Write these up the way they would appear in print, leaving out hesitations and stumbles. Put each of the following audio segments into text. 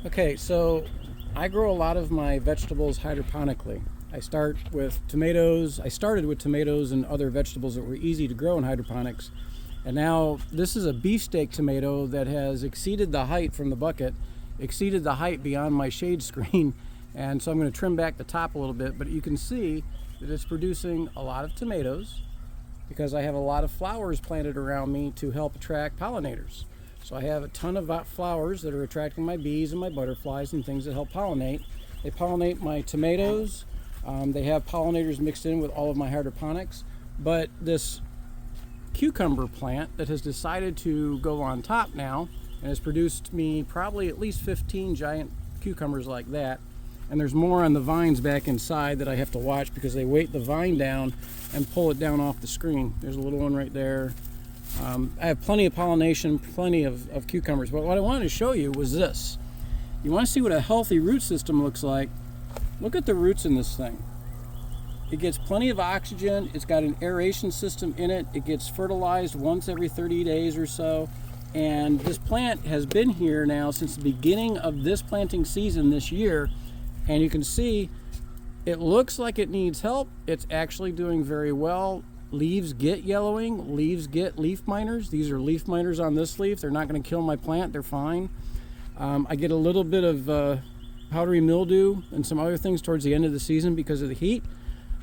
Okay, so I grow a lot of my vegetables hydroponically. I started with tomatoes and other vegetables that were easy to grow in hydroponics. And now this is a beefsteak tomato that has exceeded the height from the bucket, exceeded the height beyond my shade screen. And so I'm going to trim back the top a little bit, but you can see that it's producing a lot of tomatoes because I have a lot of flowers planted around me to help attract pollinators. So I have a ton of flowers that are attracting my bees and my butterflies and things that help pollinate. They pollinate my tomatoes. They have pollinators mixed in with all of my hydroponics. But this cucumber plant that has decided to go on top now and has produced me probably at least 15 giant cucumbers like that. And there's more on the vines back inside that I have to watch because they weight the vine down and pull it down off the screen. There's a little one right there. I have plenty of pollination, plenty of cucumbers, but what I wanted to show you was this. You want to see what a healthy root system looks like? Look at the roots in this thing. It gets plenty of oxygen, it's got an aeration system in it, it gets fertilized once every 30 days or so, and this plant has been here now since the beginning of this planting season this year, and you can see it looks like it needs help. It's actually doing very well. Leaves get yellowing, leaves get leaf miners. These are leaf miners on this leaf. They're not going to kill my plant, they're fine. I get a little bit of powdery mildew and some other things towards the end of the season because of the heat.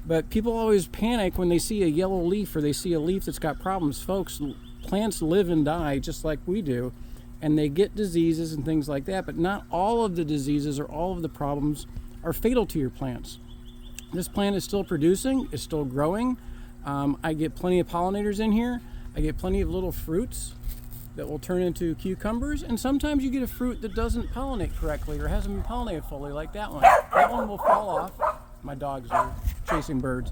But people always panic when they see a yellow leaf or they see a leaf that's got problems. Folks, plants live and die just like we do, and they get diseases and things like that, but not all of the diseases or all of the problems are fatal to your plants. This plant is still producing, it's still growing. I get plenty of pollinators in here. I get plenty of little fruits that will turn into cucumbers, and sometimes you get a fruit that doesn't pollinate correctly or hasn't been pollinated fully, like that one. That one will fall off. My dogs are chasing birds.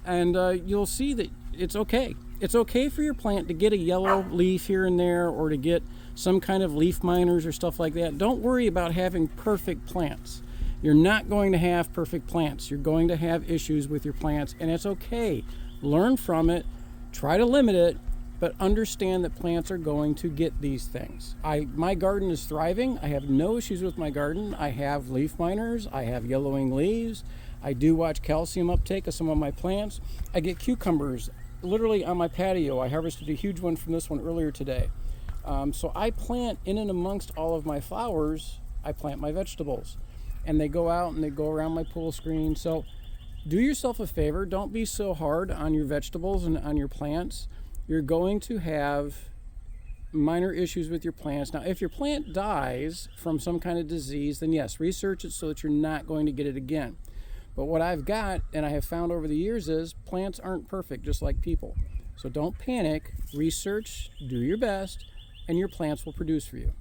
And you'll see that it's okay. It's okay for your plant to get a yellow leaf here and there or to get some kind of leaf miners or stuff like that. Don't worry about having perfect plants. You're not going to have perfect plants. You're going to have issues with your plants, and it's okay. Learn from it, try to limit it, but understand that plants are going to get these things. My garden is thriving. I have no issues with my garden. I have leaf miners, I have yellowing leaves. I do watch calcium uptake of some of my plants. I get cucumbers literally on my patio. I harvested a huge one from this one earlier today. So I plant in and amongst all of my flowers, I plant my vegetables. And they go out and they go around my pool screen. So do yourself a favor, don't be so hard on your vegetables and on your plants. You're going to have minor issues with your plants. Now, if your plant dies from some kind of disease, then yes, research it so that you're not going to get it again. But what I've got, and I have found over the years, is plants aren't perfect, just like people. So don't panic, research, do your best, and your plants will produce for you.